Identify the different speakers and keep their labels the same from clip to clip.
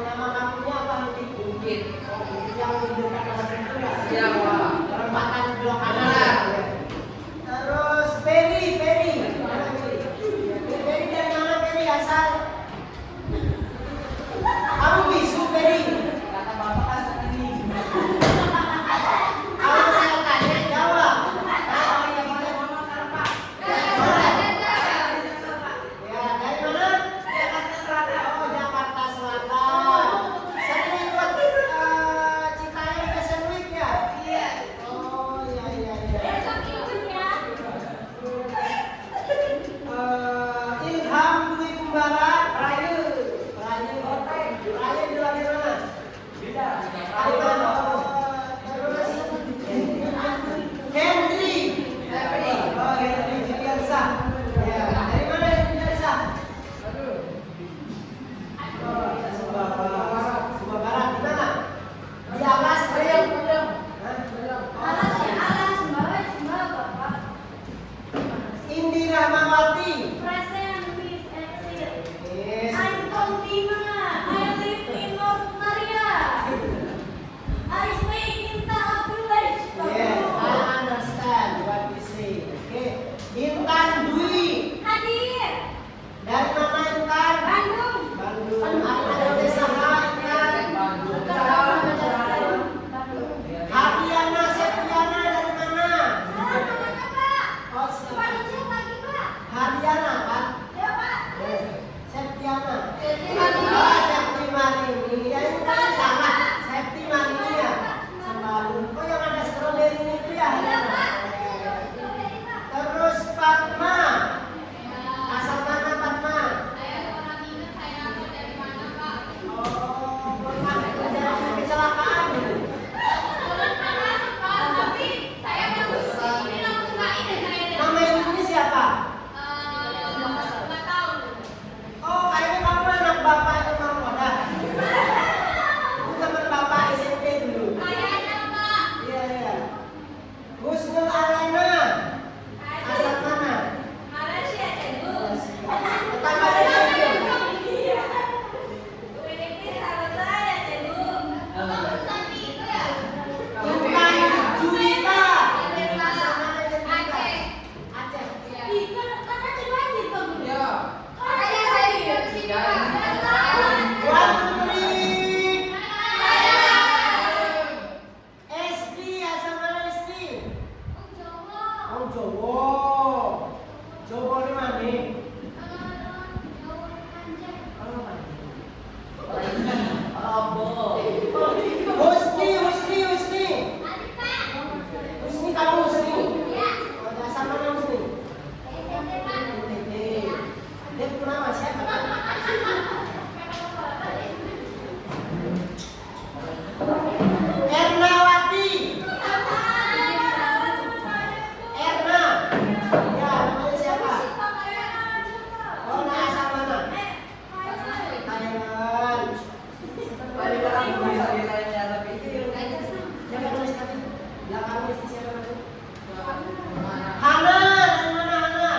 Speaker 1: nama kamunya apa nanti?
Speaker 2: Bukit.
Speaker 1: Oh, Bukit yang di dekat dengan itu ya?
Speaker 2: Iya, Pak.
Speaker 1: Perempatan Blok kanan. Terus Peri. Peri dari mana Peri asal? Kamu bisu Peri?
Speaker 2: Kata Bapak kan tadi.
Speaker 1: Kalau saya tanya jawab.
Speaker 2: Oh iya, boleh ngomong sekarang, Pak.
Speaker 1: Ya, dari mana?
Speaker 2: Jakarta Selatan.
Speaker 1: Oh, Jakarta Selatan. Sering ikut Citayam Fashion Week ya?
Speaker 2: Iya.
Speaker 1: Oh, iya. Ilham Dwi Kumbara, Rayu di luar mana?
Speaker 2: Beda.
Speaker 1: Kalimantan. Terus Henry. Oh, Henry Juliansa. Ya, dari mana Juliansa? Oh, Sumba Barat. Di mana? Di Alas, Riau. Indira Mawati. Yes. Yes, I understand what you say. Okay. Intan Dwi. Dari mana Intan? Bandung. Ada usaha Intan. Hadiana Septiana dari mana? Oh, Hadiana kan? Septiana. Oh, Septi Marini. Ya itu kan salah. Septi Marini ya. Sembalun. Oh, yang ada stroberi itu ya. Terus Fatma. Asal mana Fatma? Oh, pernah ada kecelakaan. Nama ibunya siapa? Oh, kayaknya kamu anak bapak itu Marmoda. Itu teman bapak SMP dulu. Iya. Husnul Alena. Asal mana? Tetangga dari sini. Bukan Juwita. Asal mana Juwita? Aceh. Tuan Putri. Esti, asal mana Esti? Oh, Jowo. Jowo di mana? Husni. Husni kamu Husni. Oh, asal mana Husni? Dia nama siapa? Ernawati. Erna. Ya, namanya siapa? Oh, nah, asal mana? Thailand. Siapa tulis tadi? Belakang istri siapa tadi? Hana, dari mana Hana?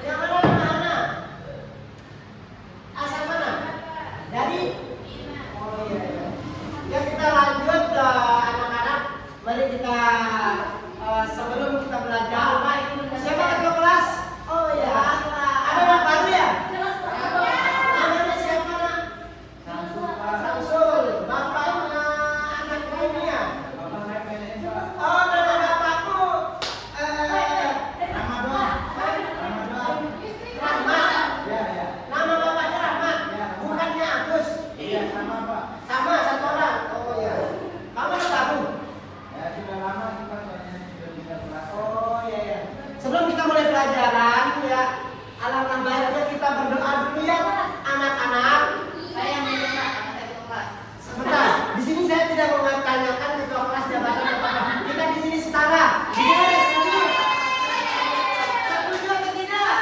Speaker 1: Yang mana nama Hana? Asal mana? Dari? Oh iya. Ya kita lanjut anak-anak. Mari kita sebelum kita belajar. Siapa ketua kelas? Oh iya. Ada anak baru ya? Namanya siapa nak? Samsul. Bapaknya anak ini ya? Oh, nama bapakku Rahmat. Nama bapaknya Rahmat. Bukannya Agus. Sama satu orang. Oh iya. Kamu anak baru? Oh iya. Sebelum kita mulai pelajaran ya, alangkah baiknya kita berdoa dulu ya, anak-anak. Sebentar, di sini saya tidak menganyakan ketua kelas jabatan apa. Kita di sini setara. Setuju atau tidak?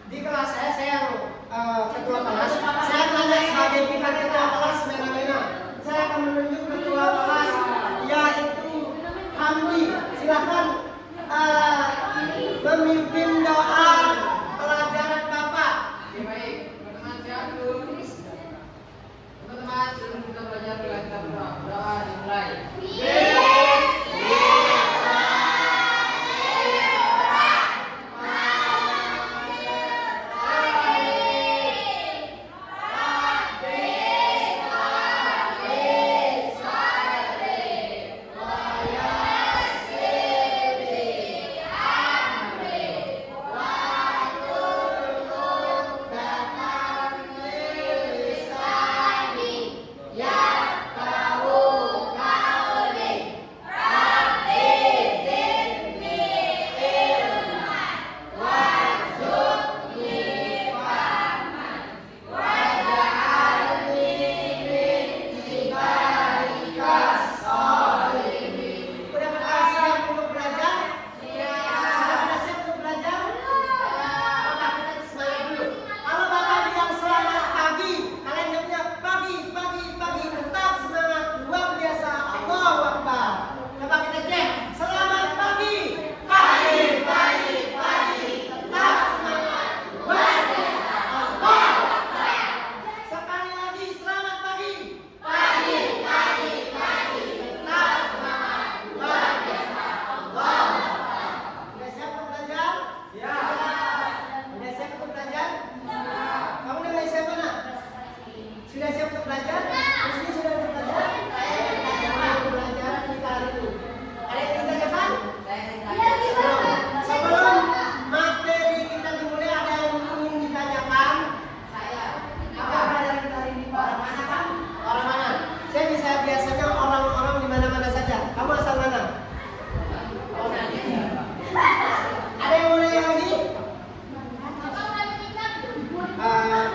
Speaker 1: Di kelas saya yang ketua kelas. Saya tanya sebagai pimpinan ketua kelas semena-mena. Saya akan menunjuk ketua kelas yaitu Hamdi. Silakan memimpin doa pelajaran
Speaker 2: baik. Teman-teman siap dulu. Teman-teman, sebelum kita belajar kita berdoa dimulai.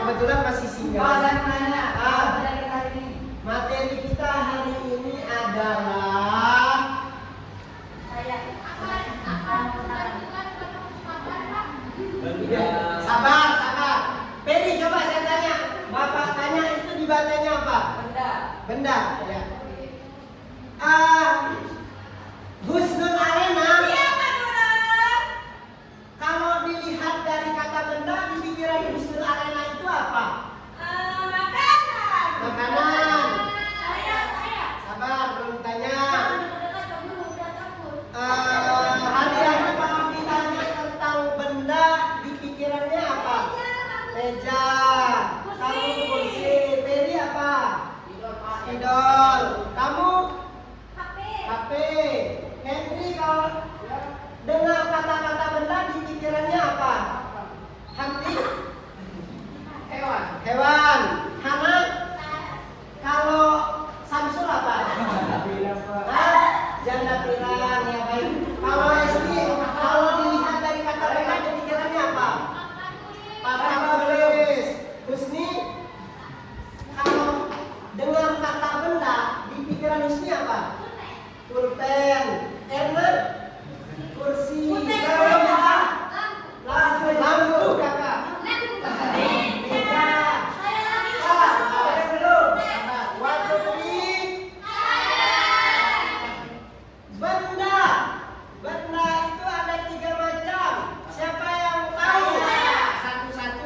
Speaker 1: Kebetulan masih singgah.
Speaker 2: Saya nanya,
Speaker 1: Materi kita hari ini adalah sabar. Peri, coba saya tanya. Bapak tanya itu dibacanya apa? Benda. Ya. Husnul Arena. Kalau dilihat dari kata benda, di pikiran Husnul Arena itu apa? Makanan. Sabar, belum tanya. Hari-hari kalau ditanya tentang benda, di pikirannya apa? Meja. Kamu kursi. Peri apa? Spidol. Kamu? HP. Henry kalau dengar kata-kata benda, di pikirannya apa? Hamdi? Hewan. Hana? Kalau Samsul apa? Janda pirang, ya baik. Kalau Esti, kalau dilihat dari kata benda, di pikirannya apa? Papan tulis. Husni, kalau dengan kata benda, di pikiran Husni apa? Pulpen. Erna? Kursi. Lampu, kakak. Meja. Waktu ini benda. Benda itu ada 3 macam. Siapa yang tahu? Satu-satu.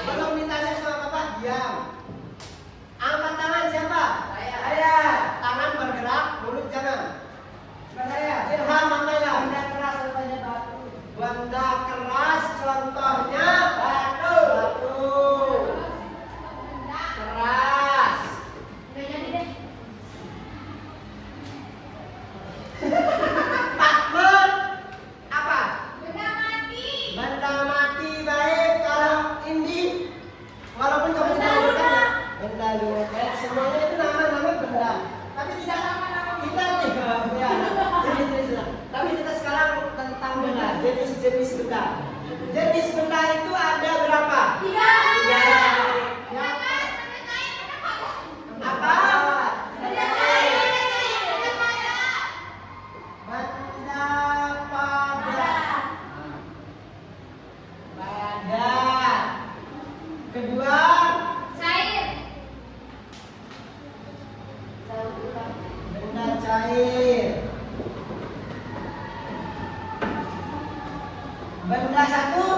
Speaker 1: Belum ditanya sama bapak, diam. Angkat tangan siapa? Saya. Tangan bergerak, mulut jangan. Ilham Mamaila. Benda keras contohnya batu. Keras. Patmer apa? Benda mati baik. Kalau Indi, walaupun kamu tidak bertanya, benda luar. Semuanya itu nama-nama benda. Tapi tidak kita ya. Tapi kita sekarang tentang benda, jenis-jenis benda. Jenis benda itu ada berapa? 3. Apa? Benda padat. Kedua, benda cair. Benda satu.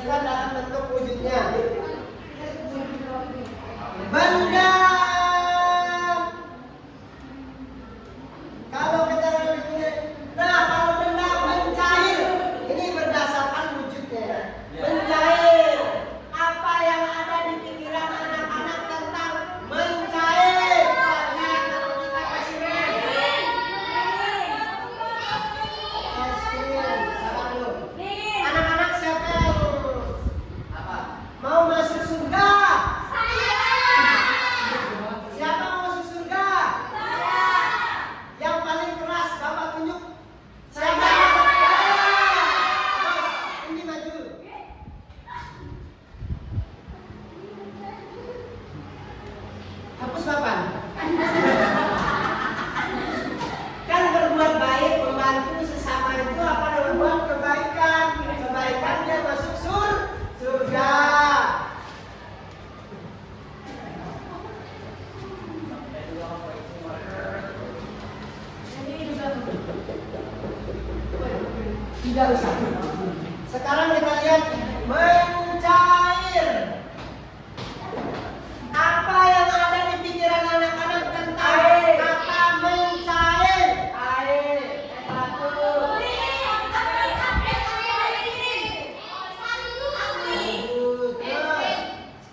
Speaker 1: ekspresikan dalam bentuk wujudnya. Benda. Kalau kita kalau benda mencair, ini berdasarkan wujudnya. Mencair. Apa yang ada di pikiran anak-anak tentang mencair? Anak-anak siapa yang mau masuk surga? Siapa mau masuk surga? Yang paling keras Bapak tunjuk. Siapa? Ini maju. Hapus papan. Kan berbuat baik, membantu sesama itu apa berbuat kebaikan. Kebaikan dia masuk surga. Tidak usah. Sekarang kita lihat mencair. Apa yang ada di pikiran anak-anak tentang kata mencair? Air. Satu.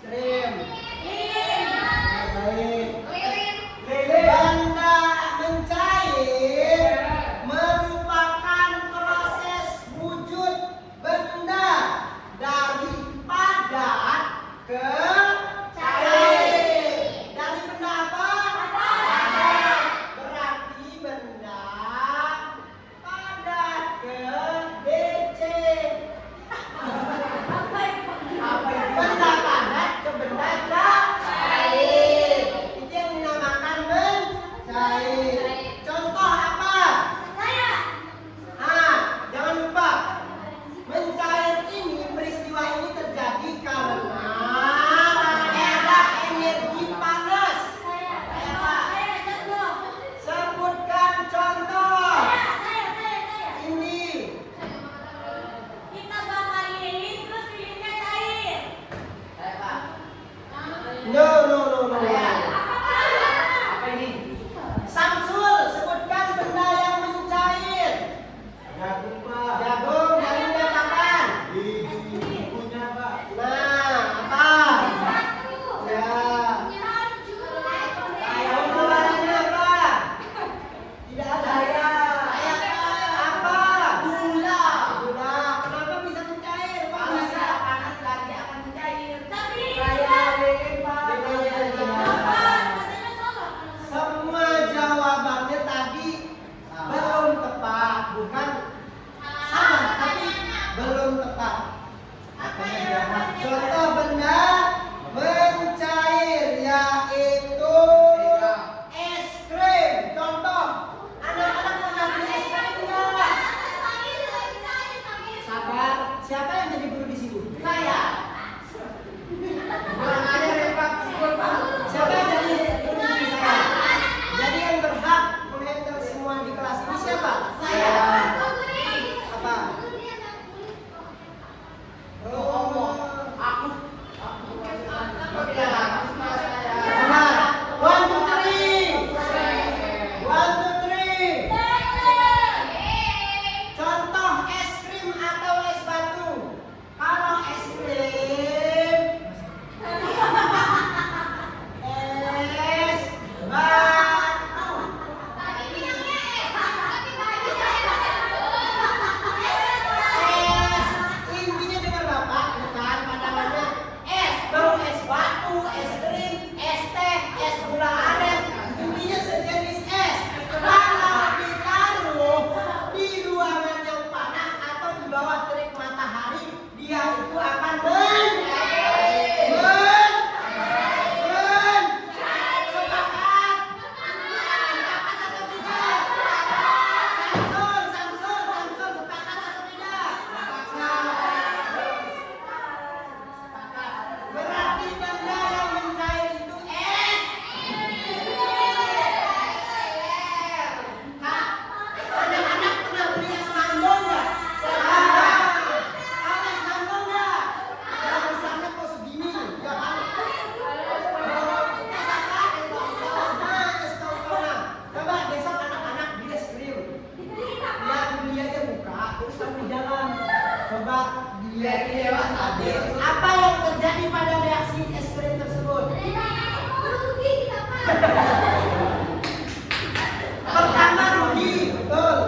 Speaker 1: Krim. Baik. Benda mencair merupakan proses wujud benda dari padat ke cair. Dari benda apa? Padat. Berarti benda padat ke DC. Benda padat ke benda cair. Itu yang dinamakan mencair. Contoh apa? Jangan lupa. Mencair ini, peristiwa ini terjadi karena ada energi panas. Sebutkan contoh. Ini. No. Apa ini? Samsul, sebutkan benda yang mencair.
Speaker 3: Jagung, Pak.
Speaker 1: Jagung, jagungnya kapan?
Speaker 3: Di bukunya, Pak.
Speaker 1: Nah, apa? Ya. Ayam keluarannya apa? Tidak ada. Ayam apa? Gula. Kenapa bisa mencair? Panas lagi akan mencair. Kayak lilin, Pak. Semua jawabannya tadi belum tepat, bukan sama, tapi belum tepat. Contoh benda mencair yaitu es krim. Contoh, anak-anak pernah beli es krim enggak? Sabar, siapa yang jadi guru di sini? Saya. Kurang ajar ya Pak. Siapa yang jadi guru di sini? Saya. Jadi yang berhak menghandle semua di kelas ini siapa? Saya. Apa? Oh, dia lewat tabir. Apa yang terjadi pada reaksi es krim tersebut? Pertama rugi, betul.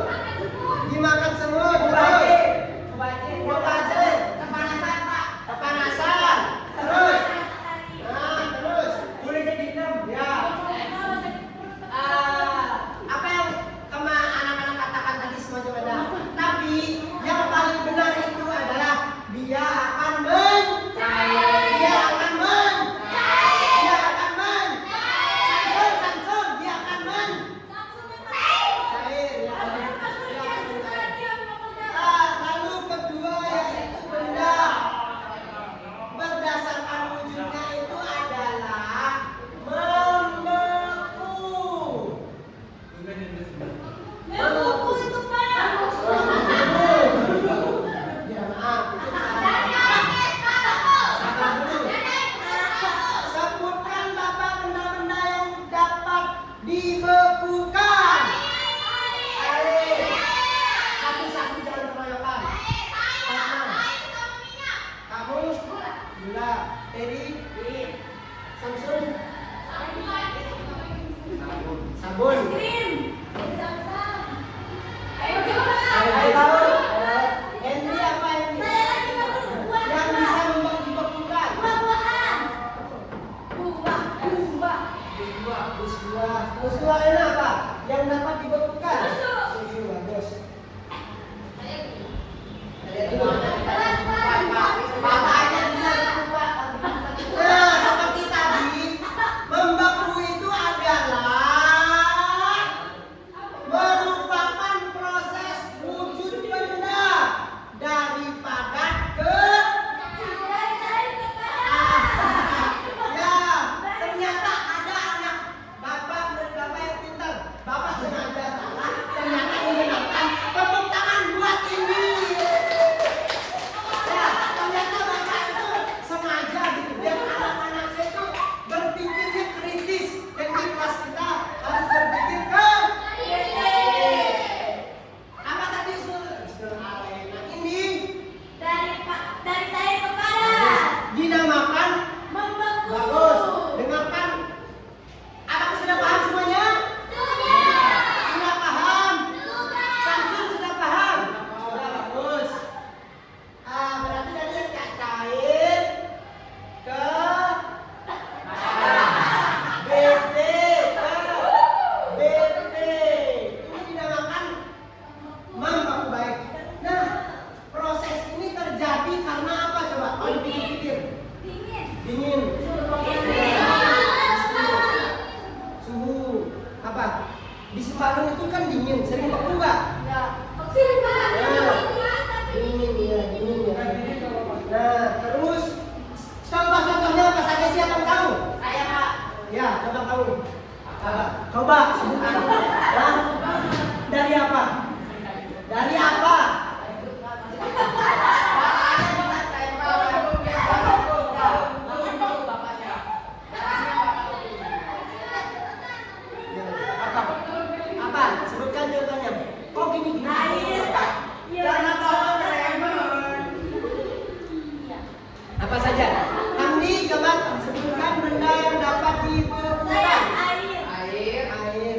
Speaker 1: Dimakan semut, betul. Mubazir, kepanasan Pak. Kepanasan. Terus. Nah, terus. Boleh jadi 6. Ya. Apa yang anak-anak katakan tadi semuanya benar. Tapi yang paling benar itu adalah dia akan mencair. Dia akan mencair. Dia akan mencair. Samsul, dia akan mencair. Ya. Lalu kedua yaitu benda. Berdasarkan wujudnya itu adalah membeku. Ya maaf, itu salah dulu. Sebutkan Bapak benda-benda yang dapat dibekukan. Air. Satu-satu jangan keroyokan. Kamu? Gula. Teri? Samsul? Sabun. Air laut. Henry apa Henry? Yang bisa dibekukan. Buah ini apa? Yang dapat dibekukan. Susu. Bagus. Nah, seperti tadi, membeku itu adalah merupakan proses wujud benda dari padat ke ya, ternyata ada anak bapak yang pintar. Bapak sengaja salah, ternyata menggunakan tepuk tangan buat ini. Ya, ternyata bapak itu sengaja gitu. Biar anak-anak saya itu berpikirnya kritis. Dan di kelas kita harus berpikir apa tadi istilah arena ini dinamakan bagus. Dengarkan. Apakah sudah paham semuanya? Sudah paham? Samsul sudah paham? Sudah bagus. Berarti tadi yang cair ke BT ke BT itu dinamakan membeku baik. Nah, proses ini terjadi karena apa coba? Kalau dipikir-pikir. Dingin. Suhu. Apa? Di Semarang itu kan dingin, sering beku nggak? Dingin ya. Nah, terus contoh-contohnya apa saja sih yang kamu tahu? Ya, coba kamu. Coba sebutkan. Nah, dari apa? Dari apa? Apa? Sebutkan contohnya. Oh gini. Karena kalau apa saja? Hamdi coba sebutkan benda yang dapat dibekukan.
Speaker 2: Air.
Speaker 1: Air.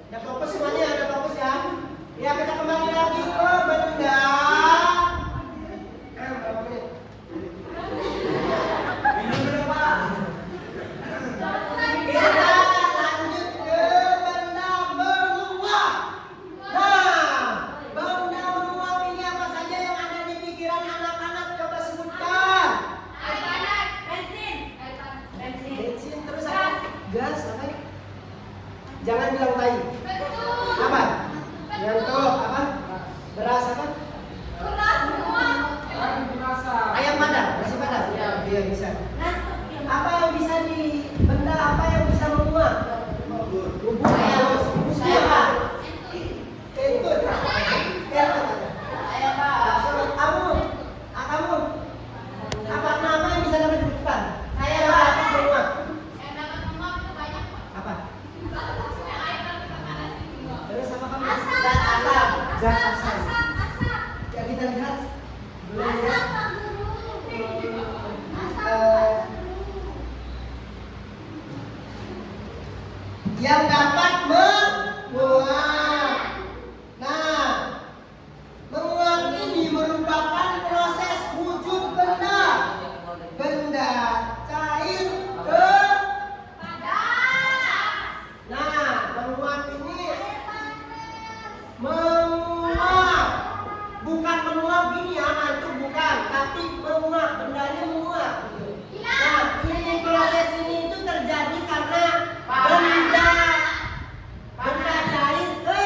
Speaker 1: Udah fokus semuanya, udah fokus ya. Ya kita kembali lagi ke benda. Berapa menit?
Speaker 3: Minum dulu Pak.
Speaker 1: Kita lanjut ke benda menguap. Nah, benda menguap ini apa saja yang ada di pikiran anak-anak? Coba sebutkan. Bensin, terus apa? Gas, apa ini? Jangan bilang tai. Apa? Nyantuk, apa? Beras apa? Ayam padang, nasi padang. Iya bisa. Apa yang bisa di benda apa yang bisa menguap? Bubur ayam. Saya Pak. Kentut. Ayam Pak. Kamu. Kamu. Apa nama yang bisa dapat disebutkan? Saya dapat menguap. Apa? Terus apa kamu? Zat asam. Zat asam. Ya kita lihat. Belum lihat. Yang dapat menguap. Nah, menguap ini merupakan proses wujud benda. Benda cair ke. Nah, menguap ini menguap. Bukan menguap gini ya, itu bukan, tapi menguap, bendanya menguap. Nah, ini proses ini itu terjadi karena benda cair ke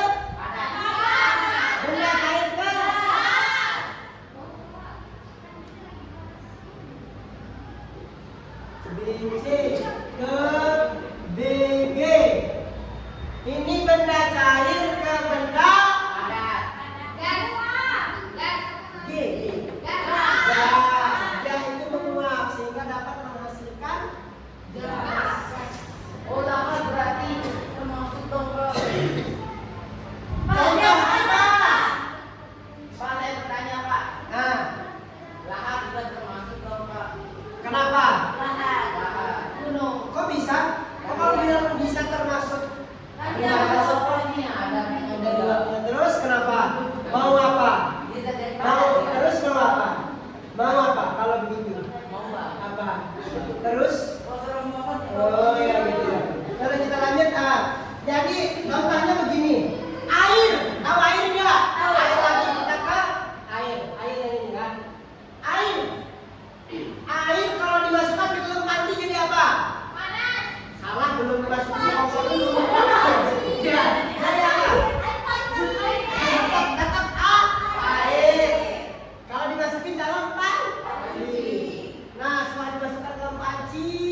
Speaker 1: benda cair ke BC ke BG. Ini benda cair ke benda G. Gas itu menguap sehingga dapat menghasilkan gas.
Speaker 2: Oh, lahar berarti termasuk dongkrak.
Speaker 1: Contoh apa?
Speaker 2: Pak, saya bertanya Pak.
Speaker 1: Nah,
Speaker 2: Lahar juga termasuk dongkrak.
Speaker 1: kenapa?
Speaker 2: Lahar. Gunung.
Speaker 1: Kok bisa? Kok kalau bilang bisa termasuk?
Speaker 2: Ada ini ada
Speaker 1: Ada. Terus kenapa? Mau apa?
Speaker 2: Bisa dari
Speaker 1: Mau terus mau apa? Mau apa? Kalau begitu
Speaker 2: mau Pak.
Speaker 1: apa? Terus?
Speaker 2: Oh, serem banget.
Speaker 1: Oh ya gitu ya. Lalu kita lanjut. Jadi contohnya begini. Air, tahu air enggak? Air lagi kita ke air yang ini kan. Air kalau dimasukkan ke dalam panci jadi apa? Salah, belum dimasukin ke kompor dulu. Jadi apa? Tetap air. Kalau dimasukin dalam panci. Nah, setelah dimasukkan dalam panci,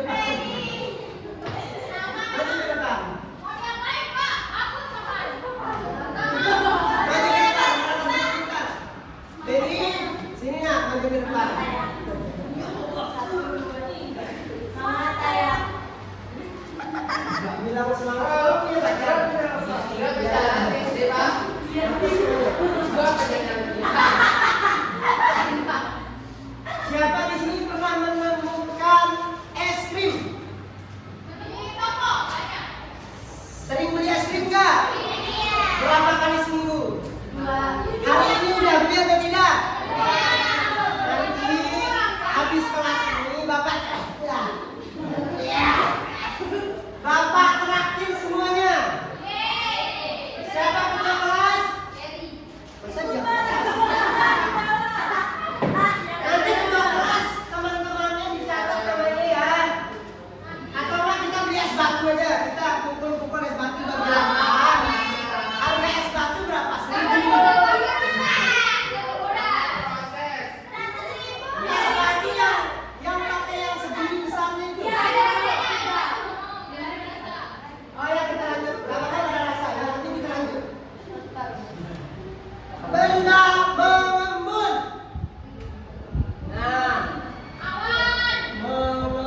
Speaker 1: depan. Maju ke depan. Maju ke depan. Jadi sini nak maju ke depan. Bilang semangat. Iya baca.
Speaker 2: Sudah bicara SD Pak. Gua kerjanya.
Speaker 1: Siapa di sini pernah menemukan es krim? Sering beli es krim nggak? Berapa kali seminggu? Hari ini udah beli atau tidak? Nanti habis kelas ini bapak bapak traktir semuanya. Siapa punya kelas? Masa dia? Nanti ketua kelas teman-temannya dicatat namanya ya. Atau enggak kita beli es batu aja. Kita pukul-pukul es batu bagi lapangan. Harga es batu berapa? 1.000. Es batu yang pakai yang segini besarnya itu. Oh ya kita lanjut. Berapa kali ada rasa? Ya nanti kita lanjut. Benda mengembun. Nah, mengembun.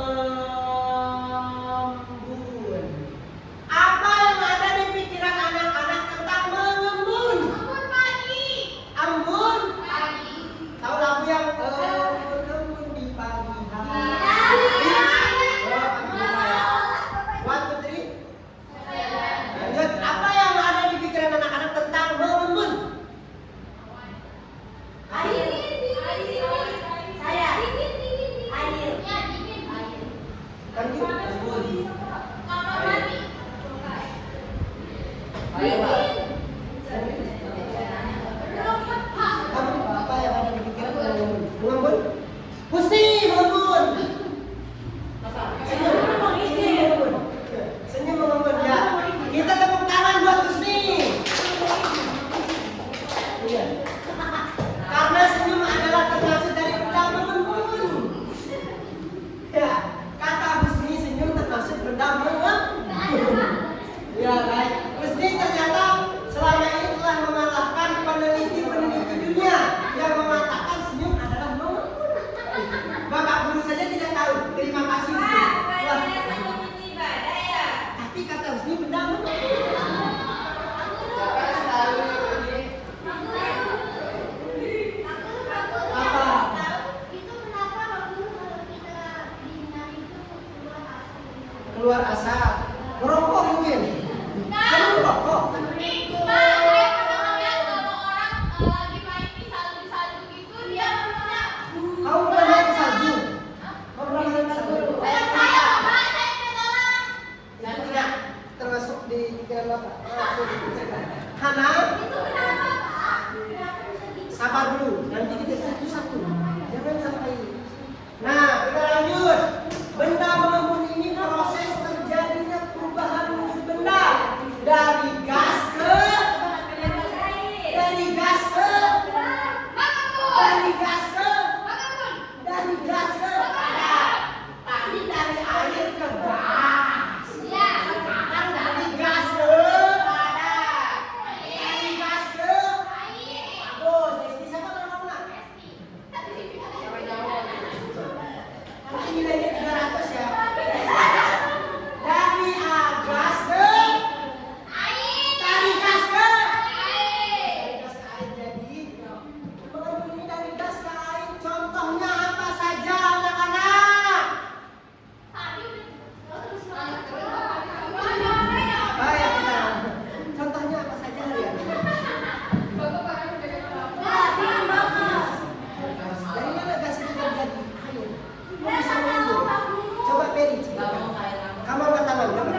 Speaker 1: Apa yang ada di pikiran anak-anak tentang mengembun? Embun? Tahu lagu yang mengembun di pagi hari? Oh, pagi hari. One, two, three. Lanjut. Apa yang ada di pikiran anak-anak tentang mengembun? Lanjut. Kamu apa yang ada di pikiran mengembun? Mengembun? Husni mengembun. Senyum mengembun ya. Kita tepuk tangan buat Husni. Iya. Karena senyum adalah termasuk dari benda mengembun. Ya, kata Husni senyum termasuk benda mengembun. Ya baik. Husni ternyata selama ini telah mengalahkan peneliti-peneliti dunia yang mengatakan senyum adalah mengembun. Bapak guru saja tidak tahu. Terima kasih Husni. Wah, tapi kata Husni benda mengembun.
Speaker 2: Siapa yang tahu ini?
Speaker 1: Apa? Keluar asap. Merokok mungkin. Kamu merokok? Kamu pernah main salju? Kamu pernah main salju? Yang tidak termasuk di pikiran bapak. Hana, sabar dulu. Nanti kita satu-satu. Jangan sampai. Nah, kita lanjut. Benda mengembun ini proses terjadinya perubahan wujud benda dari gas ke dari gas ke dari gas ke dari gas ke tadi dari air ke gas. Sekarang dari gas ke dari gas ke bagus. Esti siapa nama kamu nak? Nanti nilainya 300 ya. Dari gas ke dari gas ke dari gas ke air. Jadi mengembun ini dari gas ke air. Contohnya apa saja anak-anak? Baik kita. Contohnya apa saja ya? Dari mana gas itu terjadi? Ayo. Kamu bisa mengembun. Coba Peri ceritakan. Kamu angkat tangan, coba.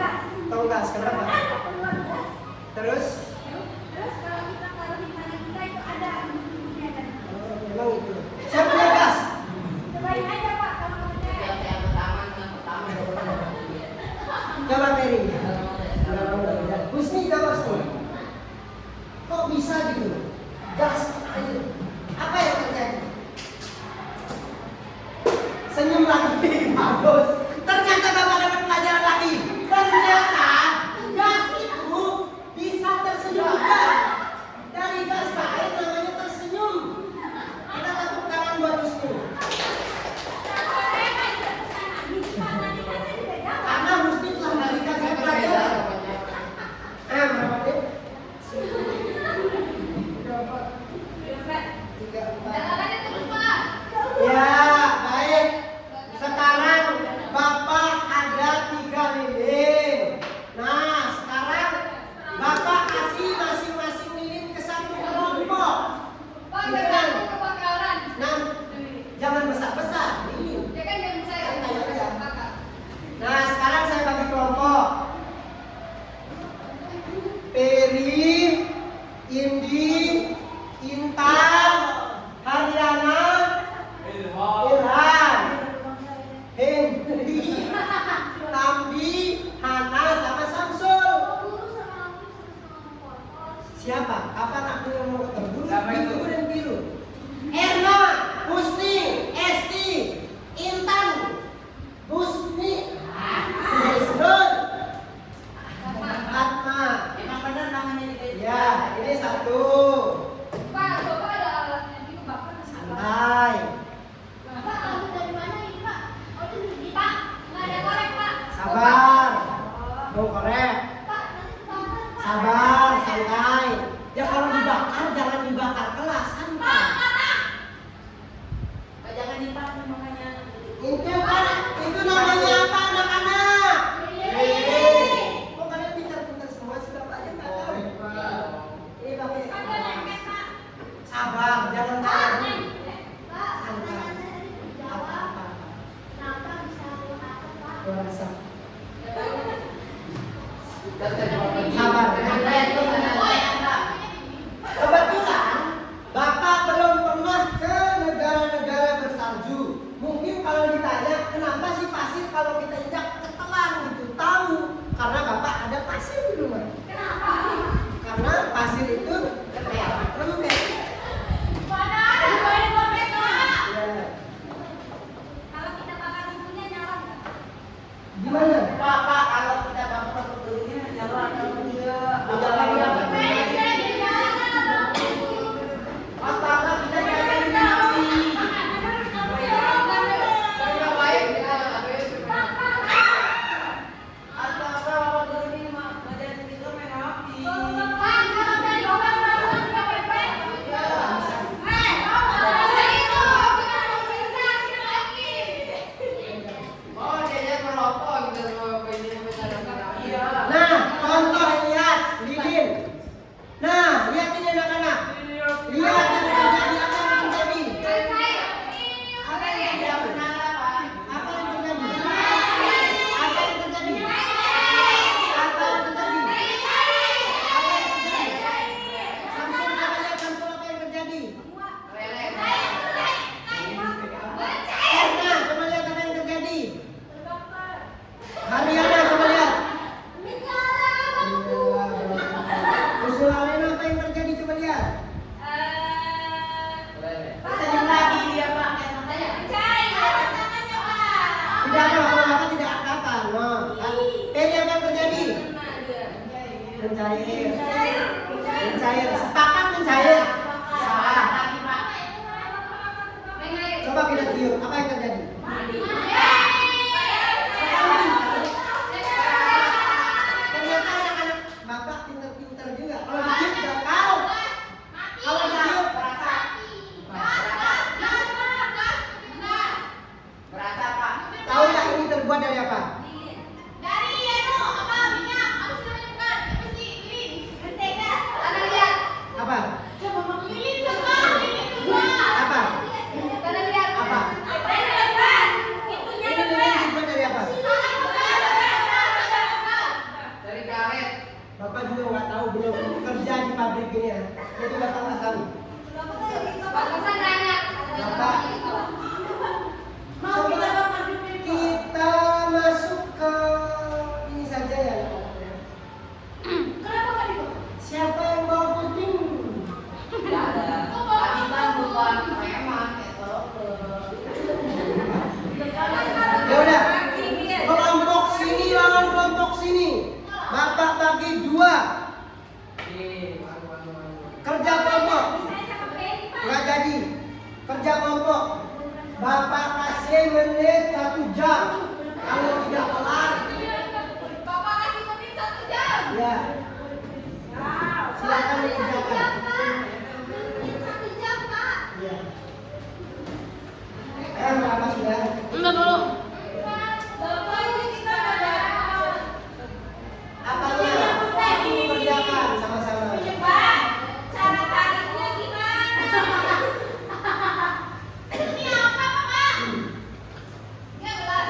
Speaker 1: Tahu gas kenapa? Terus? Memang itu. Siapa punya gas? Coba Peri. Husni coba Husni. Kok bisa gitu? Gas air. Apa yang terjadi? Senyum lagi. Bagus. Ternyata Mau korek. Sabar, santai. Ya kalau dibakar jangan dibakar kelas, santai.
Speaker 2: Jangan dipakai makanya.
Speaker 1: Itu namanya apa anak-anak? Kok kalian pintar-pintar semua sih Bapak aja nggak tahu. Ini pakai. Sabar, jangan santai. Apa-apa. Biasa. Sabar. Kebetulan Bapak belum pernah ke negara-negara bersalju. Mungkin kalau ditanya kenapa sih pasir kalau kita injak ketelan gitu, tahu karena Bapak ada pasir di rumah.
Speaker 4: Kenapa?
Speaker 1: Karena pasir itu kayak lembek.
Speaker 4: Mana ada goyang goyang Pak?
Speaker 1: Ya.
Speaker 4: Kalau kita bakar ibunya nyala nggak?
Speaker 1: Gimana?
Speaker 2: Pak, kalau kita dapat petunjuknya nyala atau enggak? Astaga, kita jangan nabi. Tidak baik kita astaga, waktu ini mah ngajarin kita main api. Oh, dia merokok gitu sama pengen iya.
Speaker 1: Nah, contoh lihat, Lidin. Nah, lihat ini anak-anak. Lihat yang terjadi, apa yang terjadi? Apa yang terjadi? Apa yang terjadi? Apa yang terjadi? Apa yang terjadi? Apa yang terjadi? Samsul, coba lihat Samsul apa yang terjadi? Erna, coba lihat apa yang terjadi? Mariana, coba lihat. Usul Alena, apa yang terjadi? Coba lihat.
Speaker 2: Senyum lagi dia Pak.
Speaker 1: Tidak ada apa-apa, tidak angkatan. Nah, kan? Ini apa yang terjadi? Mencair. Mencair. Sepakat mencair. Salah. Coba kita tiup. Apa yang terjadi? Ternyata anak-anak Bapak pintar-pintar juga. Kalau ditiup tidak tahu. Kalau ditiup berasa.
Speaker 2: Berasa Pak.
Speaker 1: Tahu nggak ini terbuat dari apa? Apa? Apa? Apa? Ini terbuat dari apa?
Speaker 2: Dari karet.
Speaker 1: Bapak juga nggak tahu, belum kerja di pabrik ini ya. Jadi Bapak nggak tahu. Bapak, kita masuk ke ini saja ya. Siapa yang bawa gunting?
Speaker 2: Tidak ada. Tadi kan bukan preman itu.
Speaker 1: Ya udah. Kelompok sini lawan kelompok sini. Bapak bagi dua. Kerja kelompok. Nggak jadi. Kerja kelompok. Bapak kasih menit 1 jam. Kalau tidak kelar, ya silakan dikerjakan. Ya. Berapa sudah? Apanya? Kerjakan sama-sama.
Speaker 4: Cara tariknya gimana? Ini apa, Pak? Nggak jelas.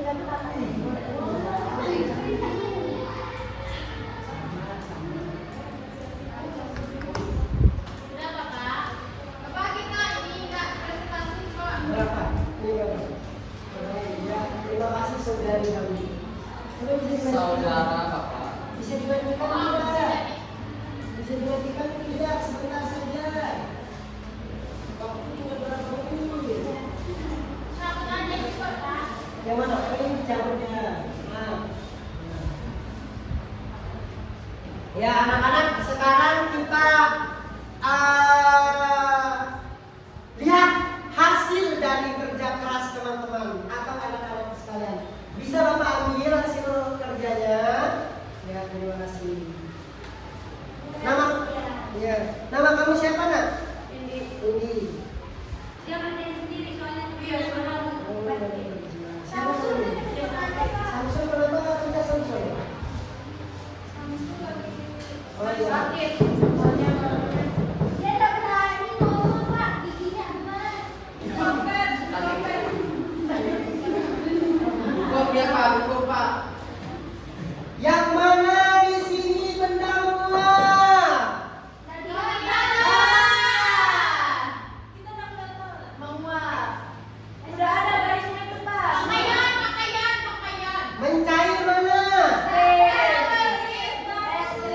Speaker 4: Udah Bapak. Bapak kita ini enggak presentasi kok.
Speaker 1: Berapa? Ini berapa? Ya, terima kasih saudari kami. Sudah bisa digantikan?
Speaker 2: Saudara Bapak.
Speaker 1: Bisa digantikan tidak? Bisa digantikan tidak? Sebentar saja. Waktu tinggal berapa menit?
Speaker 4: Satu aja ikut Pak.
Speaker 1: Yang mana? Ini caranya. Nah. Ya anak-anak, sekarang kita lihat hasil dari kerja keras teman-teman atau anak-anak sekalian. Bisa Bapak ambil hasil kerjanya? Ya, terima kasih. Nama? Ya. Nama kamu siapa nak? Indi.
Speaker 4: Jangan diri sendiri soalnya dia sudah
Speaker 1: Oh, Samsul. Samsul kenapa kerja Samsul? Oh iya.
Speaker 4: Dia tak berani ngomong Pak, giginya emas.
Speaker 2: Hukum ya Pak, hukum Pak.
Speaker 1: Yang mana di sini benda mua? Mencair mana?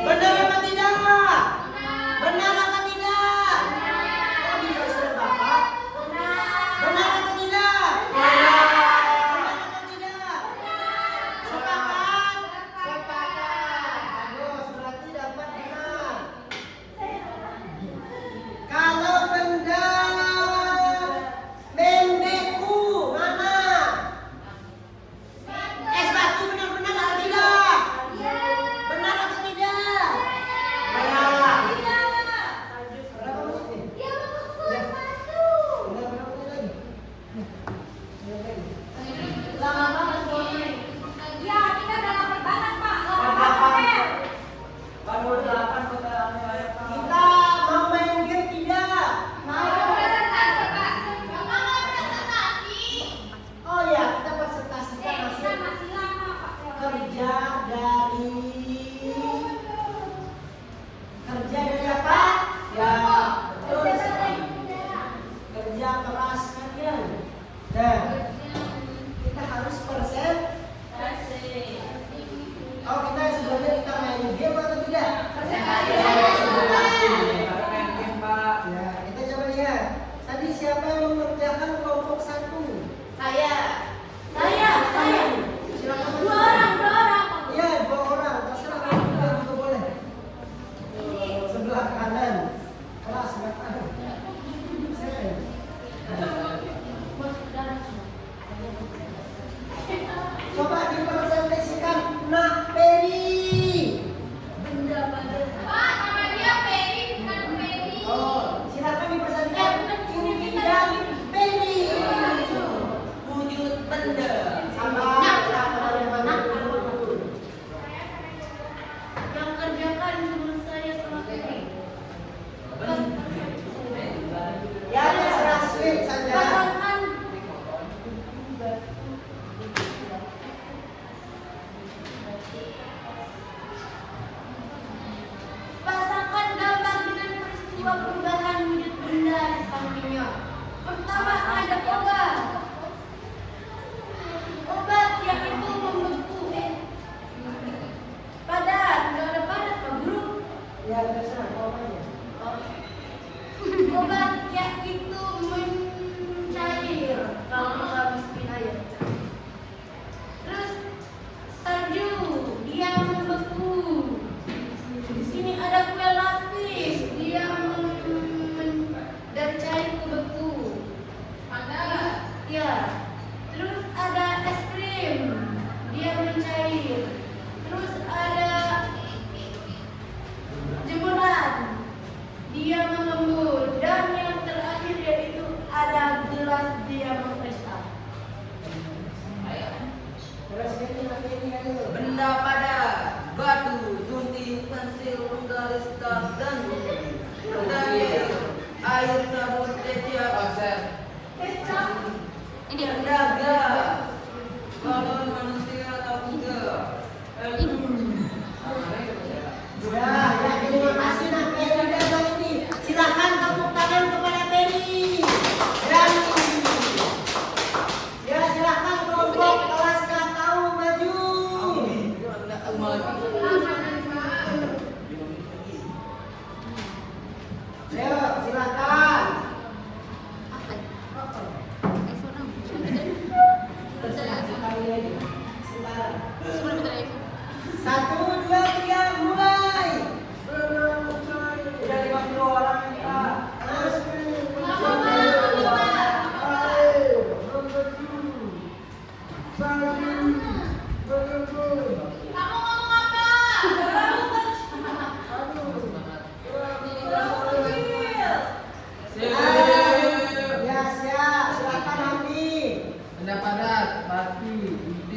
Speaker 1: Benar apa tidak? Benar apa tidak? Oh, bisa sudah Bapak? Benar atau tidak? Benar atau tidak? Sepakat? Sepakat. Bagus, berarti dapat benar. Kalau benda membeku mana? Es batu benar-benar atau tidak? Benar atau tidak? Benar. Berapa menit nih? Benar berapa menit lagi? Benar lagi.
Speaker 3: Baru 8 kota
Speaker 1: Kita mau main game tidak? Oh ya, kita presentasikan hasil kerja dari apa? Ya, betul sekali. Kerja keras kalian. Nah, kita harus persen. Oh, kita sebelumnya kita main game atau tidak? Ya, kita coba lihat. Tadi siapa yang mengerjakan kelompok 1? Silakan. Iya, 2 orang. Terserah kamu juga boleh. Sebelah kanan. Kelas sebelah kanan. Saya. Coba dipresentasikan Nak Peri. Oh, silakan dipresentasikan Indi dan Peri. Wujud benda. Sama teman-teman.
Speaker 4: Yang kerjakan cuma saya sama Ferry.
Speaker 1: Ya, terserah sweet saja.
Speaker 4: Pasangkan pasangkan gambar dengan peristiwa perubahan wujud benda di sampingnya. Pertama ada obat. Obat yang itu membeku. Padat, nggak ada padat Pak Guru.
Speaker 1: Ya, terserah pokoknya.
Speaker 4: Obat yang itu mencair kalau kita masukin air. Terus salju dia membeku. Di sini ada kue lapis dia dan cair ke beku. Ya. Terus ada es krim dia mencair. Terus ada jemuran dia mengembur, dan yang terakhir yaitu ada gelas dia mengkristal.
Speaker 1: Terus ini lagi ini ayo.
Speaker 2: Benda padat, batu, gunting, pensil, garis, tas, dan benda air, sabun, kecap,
Speaker 4: Kecap.
Speaker 2: benda gas, kalau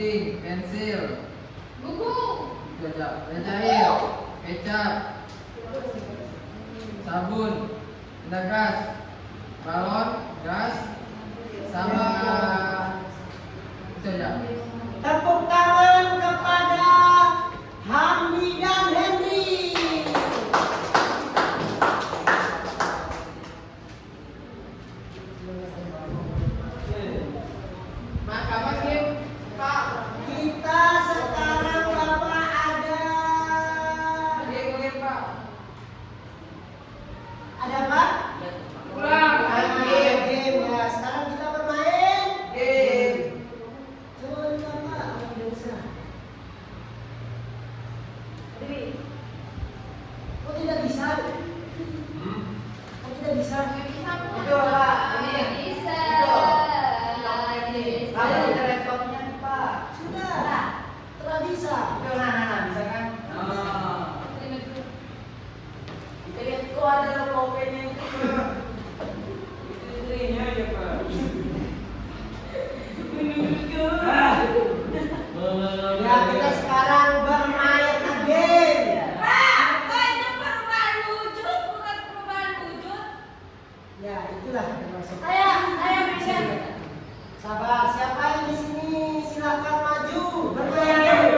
Speaker 2: gunting, pensil,
Speaker 4: Buku.
Speaker 2: pencair, kecap, sabun, benda gas, balon, gas, sama itu aja.
Speaker 1: Tepuk tangan kepada Hamdi dan Henry.
Speaker 2: Maka makin Pak.
Speaker 1: Kita sekarang Bapak ada
Speaker 2: Pak.
Speaker 1: ada apa?
Speaker 2: Pulang.
Speaker 1: Game ya. Sekarang kita bermain
Speaker 2: Game.
Speaker 1: Coba lihat Pak, tidak bisa. Kok tidak bisa? Kok tidak bisa? Itu Pak. Ini.
Speaker 4: Bisa.
Speaker 1: Kamu ada laptopnya nih Pak. Sudah. Telah bisa. Udah nah, bisa kan? Kita lihat kok ada laptopnya itu.
Speaker 3: Istrinya ya Pak.
Speaker 1: Ya kita sekarang bermain game.
Speaker 4: Pak, itu perubahan wujud, bukan perubahan wujud.
Speaker 1: Ya itulah yang maksud.
Speaker 4: Saya bisa.
Speaker 1: Sabar, siapa yang di sini silakan maju bermain.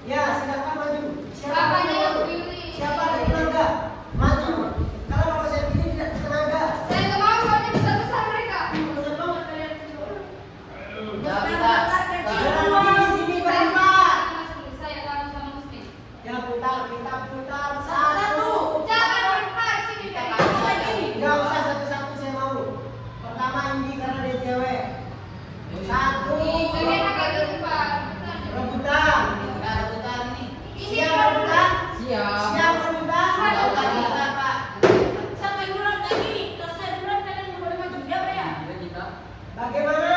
Speaker 1: Ya silakan maju.
Speaker 4: Bapaknya yang pilih.
Speaker 1: Siapa ada tenaga? Maju. Kalau bapak saya pilih tidak ada tenaga.
Speaker 4: Saya nggak mau soalnya besar-besar mereka.
Speaker 1: Benar banget kalian.
Speaker 4: Besar-besar kecil.
Speaker 1: Jangan di sini berempat.
Speaker 4: Saya kamu sama Muslim.
Speaker 1: Ya putar, kita putar
Speaker 4: Satu.
Speaker 1: satu.
Speaker 4: Jangan berempat sini.
Speaker 1: Enggak usah satu-satu saya mau. Pertama Indi karena dia cewek. Satu.
Speaker 4: Kalian agak berempat.
Speaker 1: Rebutan.
Speaker 4: Ini
Speaker 1: Siap rebutan?
Speaker 2: Siap.
Speaker 1: Siap rebutan?
Speaker 4: Rebutan.
Speaker 1: Pak.
Speaker 4: Sampai duluan kayak gini. Kalau saya duluan kalian nggak boleh maju. Ya, Pak ya?
Speaker 2: Ada kita.
Speaker 1: Bagaimana?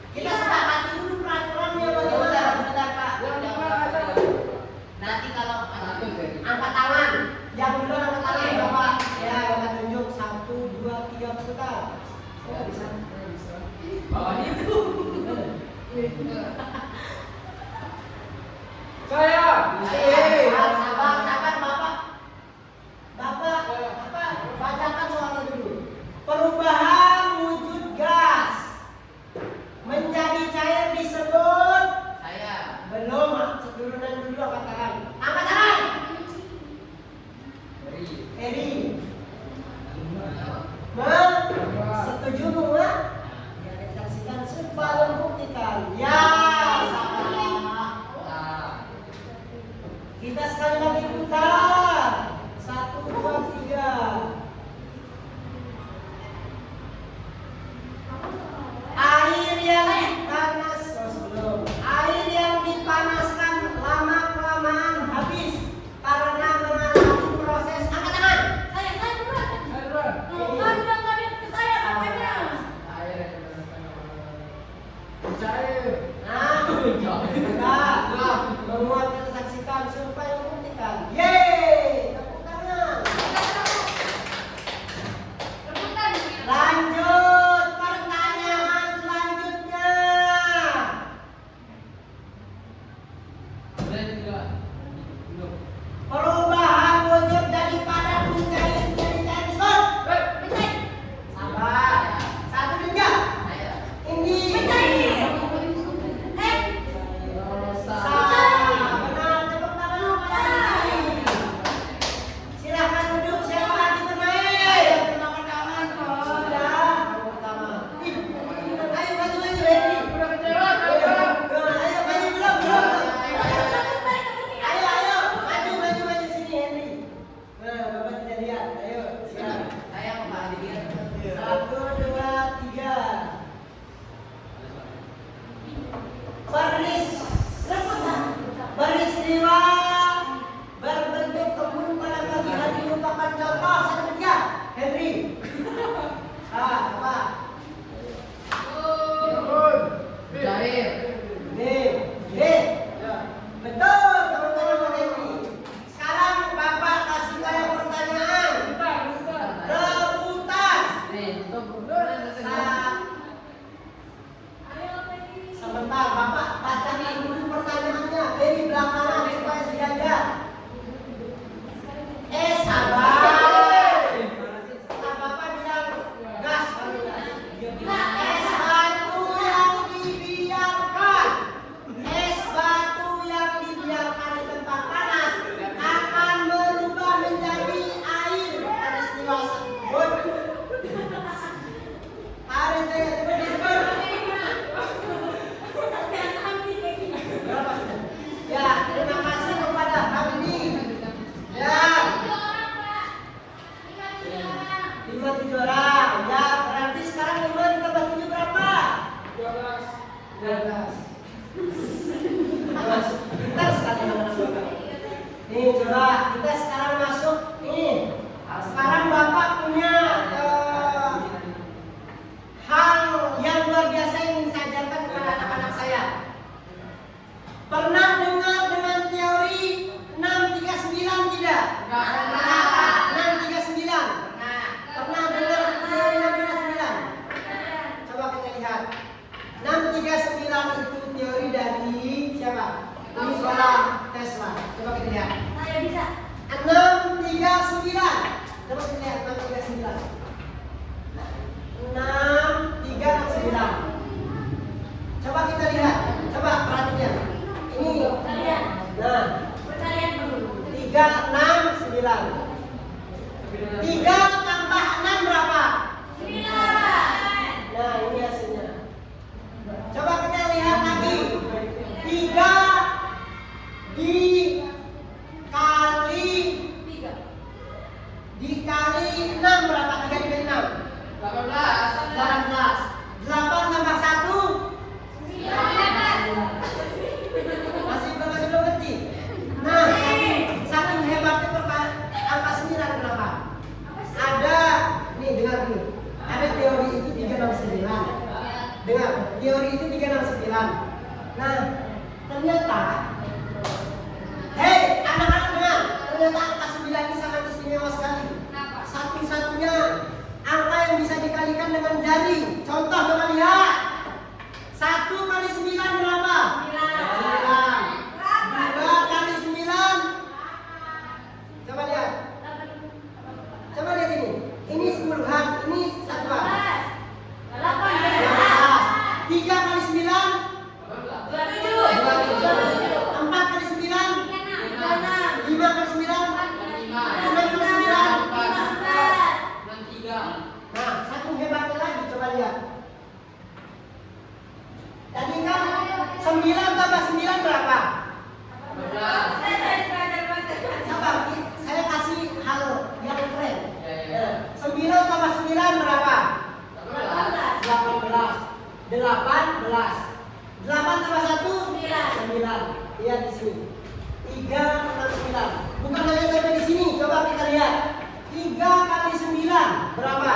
Speaker 1: Kita sepakati dulu peraturannya bagaimana? Nanti kalau angkat tangan, yang duluan angkat tangan Bapak. Ya, kita tunjuk 1, 2, 3 putar. Saya bisa.
Speaker 2: Bawahnya itu.
Speaker 3: Saya.
Speaker 1: Sabar Bapak. Bapak, bacakan soalnya dulu. Perubahan wujud gas menjadi cair disebut belum. Seturunan dulu angkat tangan. Angkat tangan. Eri. Setuju semua? Ya, saksikan supaya membuktikan. Ya, salah. Kita sekali lagi putar. 1, 2, 3. Air yang dipanas, belum. Air yang dipanaskan lama-kelamaan habis karena mengalami proses angkat tangan.
Speaker 4: Saya duluan.
Speaker 2: Duluan.
Speaker 4: Kan udah nggak lihat ke saya bapaknya.
Speaker 2: Air yang cair.
Speaker 1: Nah, sudah. Semua kita saksikan supaya membuktikan. Yeay, tepuk tangan.
Speaker 4: Rebutan.
Speaker 1: Lanjut pertanyaan selanjutnya.
Speaker 2: Ada juga. Belum.
Speaker 1: Perubahan wujud daripada mencair menjadi cair disebut.
Speaker 4: Mencair.
Speaker 1: Sabar. 1, 2, 3. Ini. Benar, tepuk tangan kepada Indi. Silakan duduk, siapa lagi bermain? Sudah, pertama. Ayo maju, Indi. Ayo maju belum. pertanyaannya dari belakangan supaya sejajar. Sabar. Setelah Bapak bilang gas, es batu yang dibiarkan, es batu yang dibiarkan di tempat panas akan berubah menjadi air. Harus disebut. Harus disebut. Ya, terima kasih kepada kami. Ya, 57 orang. Ya, berarti sekarang 5 ditambah 7 berapa? 12. Pintar sekali anak-anak Bapak. Nih, coba kita sekarang masuk. Nih, sekarang Bapak punya hal yang luar biasa yang ingin saya ajarkan kepada anak-anak saya. Pernah dengar dengan teori 639 tidak? Nah, 639. Pernah dengar teori 639? Coba kita lihat. 639 itu teori dari siapa? Nikola Tesla. Coba kita lihat.
Speaker 4: Saya bisa.
Speaker 1: 639. Coba kita lihat 639. 639. Coba kita lihat. Coba perhatikan. Ini.
Speaker 4: Kalian.
Speaker 1: Nah,
Speaker 4: Kalian dulu.
Speaker 1: 369. 3 tambah 6 berapa?
Speaker 4: 9.
Speaker 1: Nah, ini hasilnya. Coba kita lihat lagi. 3 dikali 6 berapa? 3 dikali 6. 18. 8 tambah 1.
Speaker 4: 9.
Speaker 1: Masih belum ngerti. Nah, saking hebatnya angka 9 kenapa? Ada, nih dengar dulu. Ada teori itu 369. Dengar, teori itu 369. Nah, ternyata hei, anak-anak dengar, ternyata angka 9 ini sangat istimewa sekali. Satu-satunya angka yang bisa dikalikan dengan jari. Contoh, coba lihat. 1 kali 9 berapa? 9. 2 kali 9. Coba lihat. Coba lihat ini. Ini sepuluhan, ini satuan. 3 kali 9. 4 kali 9. 5 kali 9. 6 kali 9. Nah, satu hebatnya lagi, coba lihat. Tadi kan 9 tambah 9 berapa? Sabar, saya kasih hal yang keren. 9 tambah 9 berapa? 18. 18. 8 tambah 1? 9. Lihat di sini. 3 kali 9. Bukan hanya sampai di sini, coba kita lihat. 3 kali 9 berapa?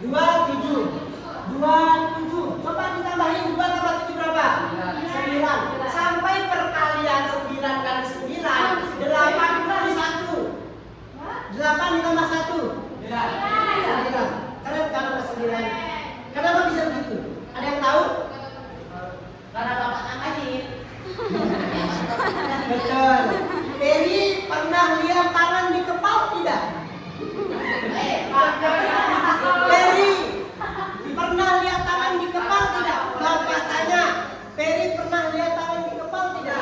Speaker 1: 27. 27. Coba ditambahin 2 tambah 7 berapa? 9. Sampai perkalian 9 kali 9, 8 kali 1. 8 ditambah 1. 9. Keren kan angka 9? Kenapa bisa begitu? Ada yang tahu?
Speaker 3: Karena Bapak nambahin.
Speaker 1: Betul. Peri pernah lihat tangan di kepal tidak? Peri pernah lihat tangan di kepal tidak? Bapak tanya. Peri pernah lihat tangan di kepal tidak?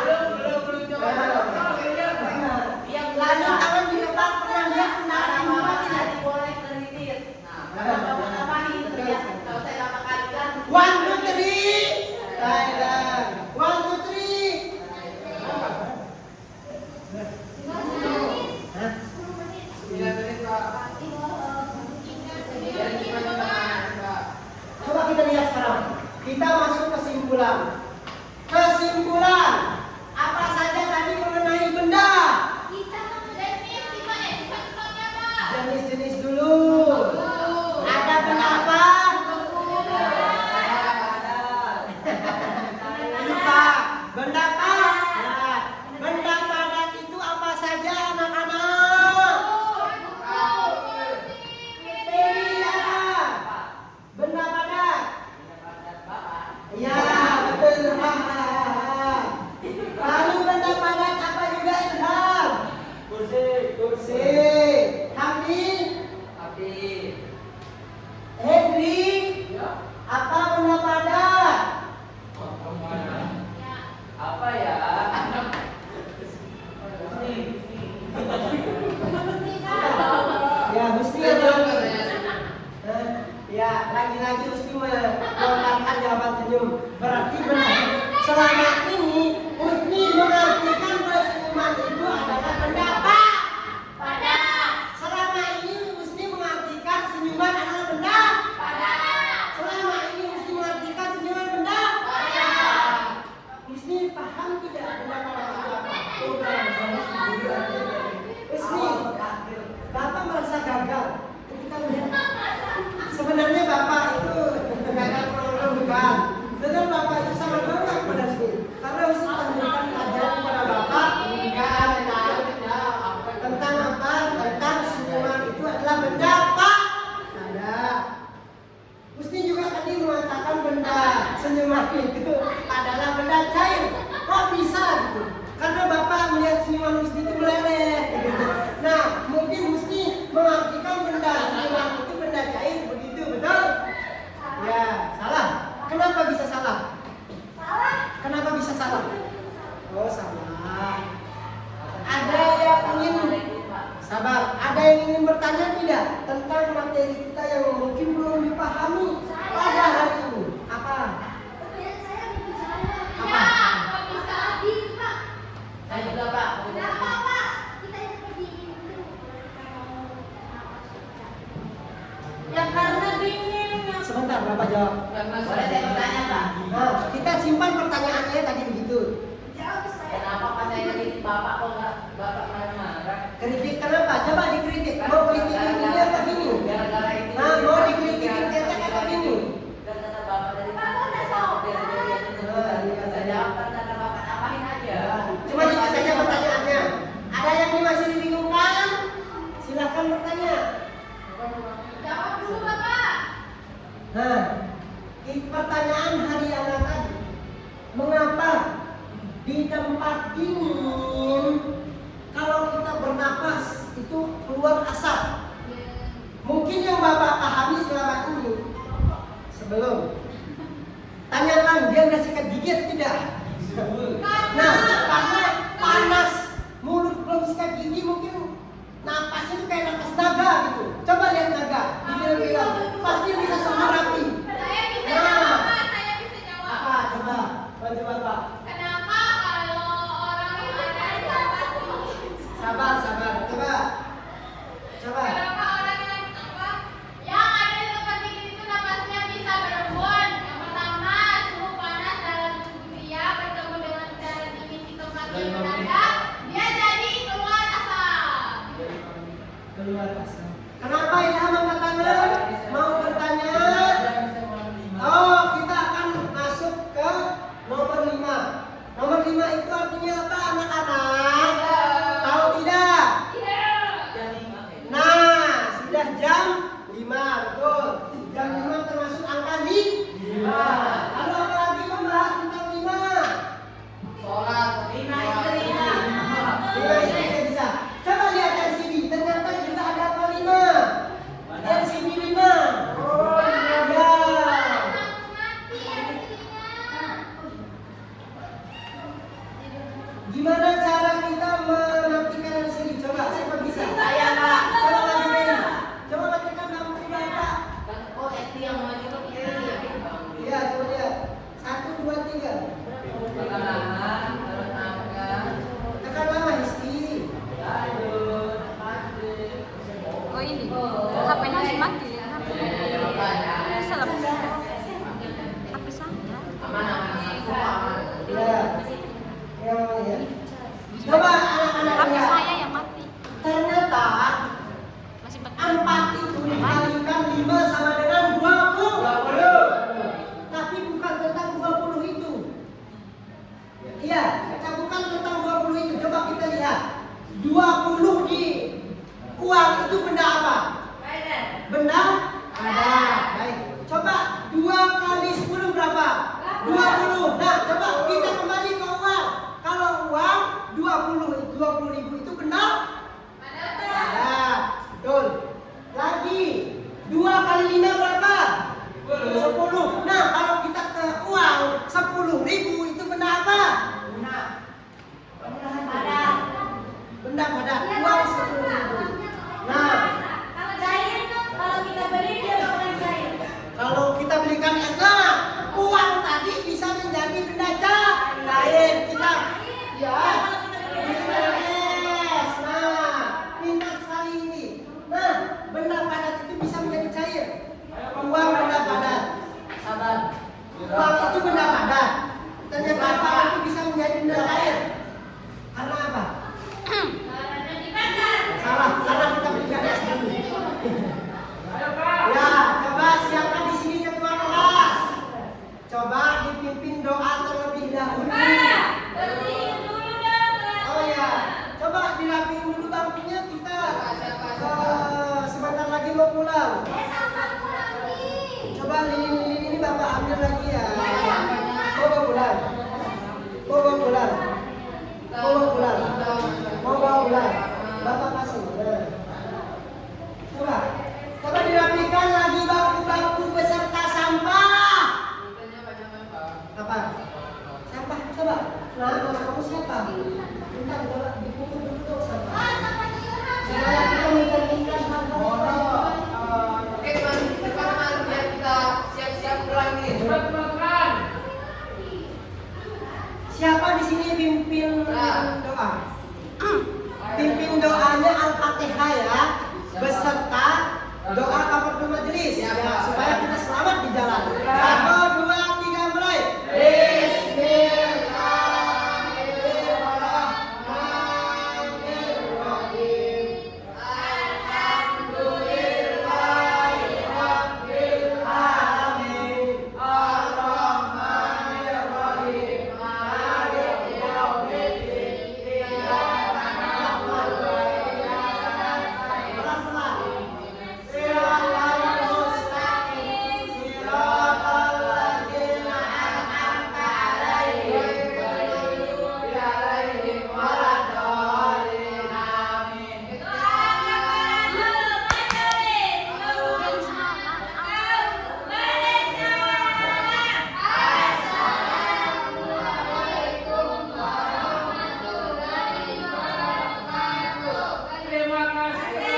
Speaker 1: Lalu tangan di kepal pernah lihat tangan di kepal tidak?
Speaker 3: Boleh terlilit. Nah, Bapak nambahin terlihat. Kalau saya 8 kali kan.
Speaker 1: 1, 2, 3. Thailand. 1, 2, 3. Hah?
Speaker 2: 9 menit, Pak. Jadi gimana, Pak?
Speaker 1: Coba kita lihat sekarang. Kita masuk kesimpulan. Kesimpulan. Apa saja tadi mengenai benda? Jenis-jenis dulu. Ada benda apa? Lupa. Benda apa? Nah, benda padat itu apa saja anak-anak? Benda. Benda padat. Ya, betul. lagi Husni melontarkan jawaban senyum. Berarti benar. Selama ini Husni mengartikan bahwa senyuman itu adalah benda apa?
Speaker 4: Pada.
Speaker 1: Selama ini Husni mengartikan senyuman adalah benda?
Speaker 4: Pada.
Speaker 1: Selama ini Husni mengartikan senyuman benda?
Speaker 4: Pada.
Speaker 1: Husni paham tidak benda pada itu apa? Husni, Bapak merasa gagal ketika melihat. Sebenarnya Bapak itu gagal kronologi bukan. Sedang Bapak itu sangat bangga kepada Husni. Karena Husni memberikan pelajaran kepada Bapak tentang apa? Tentang senyuman itu adalah benda apa? Ada. Husni juga tadi mengatakan benda senyuman itu adalah benda cair. Kok bisa gitu? Karena Bapak melihat senyuman Husni itu meleleh gitu. Nah, mungkin Husni mengartikan benda senyuman itu benda cair, begitu betul? Ya, salah. Kenapa bisa salah?
Speaker 4: Salah.
Speaker 1: Kenapa bisa salah? Oh, salah. Ada yang ingin sabar, ada yang ingin bertanya tidak tentang materi kita yang mungkin belum dipahami pada hari ini? Apa?
Speaker 4: Saya bicara.
Speaker 1: Apa?
Speaker 4: Ya, kok bisa habis, Pak?
Speaker 2: Saya juga Pak.
Speaker 4: Kenapa, Pak? Kita yang pergi itu. Ya karena dingin.
Speaker 1: Sebentar, Bapak jawab.
Speaker 2: Karena
Speaker 3: Boleh saya bertanya, Pak?
Speaker 1: Nah, kita simpan pertanyaannya tadi begitu.
Speaker 4: Jawab saya.
Speaker 3: Kenapa pas saya kritik Bapak kok nggak Bapak marah-marah?
Speaker 1: Kritik kenapa? Coba dikritik. Mau kritikin ini apa gini?
Speaker 3: Gara-gara itu.
Speaker 1: Nah, mau dikritikin kita apa gini?
Speaker 3: Gara-gara Bapak dari
Speaker 4: Bapak udah tahu.
Speaker 3: dari yang itu. Saya jawab karena Bapak tambahin aja.
Speaker 1: Cuma itu saja pertanyaannya. Ada yang ini masih dibingungkan? Silahkan bertanya.
Speaker 4: Jawab dulu, Bapak.
Speaker 1: Nah, pertanyaan hari anak tadi, mengapa di tempat dingin kalau kita bernapas itu keluar asap? Mungkin yang Bapak pahami selama ini sebelum tanyakan dia udah sikat gigi atau tidak? Nah, karena panas mulut belum sikat gigi mungkin napas itu kayak napas naga gitu. Coba lihat naga, dibilang pasti bisa sembuh rapi.
Speaker 4: Saya bisa
Speaker 1: Nah.
Speaker 4: jawab, Pak. Saya bisa jawab.
Speaker 1: Apa? Coba bantu Bapak.
Speaker 4: Kenapa kalau orang yang ada di tempat dingin?
Speaker 1: Sabar, sabar. Coba.
Speaker 4: Kenapa orang yang ada di tempat dingin itu napasnya bisa berebut? Yang pertama, suhu panas dalam tubuh dia bertemu dengan udara dingin di tempat yang berada, dia jadi keluar asap.
Speaker 1: Keluar asap. Kenapa Ilham angkat tangan? Mau bertanya? Oh, kita akan masuk ke nomor 5. Nomor 5 itu artinya apa, anak-anak? Tahu tidak?
Speaker 4: Iya.
Speaker 1: Nah, sudah jam 5, betul. Jam 5 termasuk angka 5. Lalu apa lagi membahas tentang 5?
Speaker 2: sholat.
Speaker 3: Lima istri.
Speaker 1: 5 istri tidak bisa. Coba lihat LCD, ternyata juga ada apa 5? LCD 5. Oh iya.
Speaker 4: Mati istrinya.
Speaker 1: Gimana cara kita mematikan LCD? Coba, siapa bisa?
Speaker 3: Saya, Pak.
Speaker 1: Coba lagi main. Coba matikan lampu di Bapak.
Speaker 3: Oh, SD yang maju ke kiri.
Speaker 1: Iya, coba lihat. 1, 2, 3.
Speaker 2: Perkenalan, terus angkat.
Speaker 1: Tekan lama istri.
Speaker 2: Lanjut. Mati.
Speaker 5: Oh ini, HP-nya harus mati ya.
Speaker 2: Ya, Bapak ya.
Speaker 5: Bisa lah. HP saya.
Speaker 2: Aman, aman. Aku aman.
Speaker 1: Iya. Ya. Coba anak-anak
Speaker 5: HP
Speaker 1: lihat.
Speaker 5: saya yang mati.
Speaker 1: Ternyata
Speaker 5: Masih
Speaker 1: 4
Speaker 5: 4.
Speaker 1: itu dikalikan 5 sama dengan 20. Tapi bukan tentang 20 itu. Iya, bukan tentang 20 itu. Coba kita lihat. 20 di uang itu benda apa? Benda? Ada. Baik. Coba 2 kali 10 berapa? 20. Nah, coba kita kembali ke uang. Kalau uang 20.000 itu benda? Ada. Betul. Lagi 2 kali 5 berapa? 10. Nah, kalau kita ke uang 10.000 itu benda apa? Benda pada uang 10.000. Nah,
Speaker 4: Kalau cair, kalau kita beli dia bukan cair.
Speaker 1: kalau mau pulang. Coba lilin-lilin ini Bapak ambil lagi ya. Mau bawa pulang. Mau bawa pulang. Mau bawa pulang. Mau bawa pulang. Bapak kasih. Nah. Coba. Coba dirapikan lagi bangku-bangku beserta sampah. Apa? Sampah. Coba. Nah, kamu siapa? Minta coba dipukul dulu dong sampah. Supaya kita mencerminkan hal-hal.
Speaker 2: Oke teman-teman, biar kita siap-siap pulang nih.
Speaker 1: Siapa di sini pimpin doa? Pimpin doanya Al-Fatihah ya, beserta doa kafaratul majelis ya, supaya kita selamat di jalan. 1, 2, 3 mulai.
Speaker 2: Terima kasih.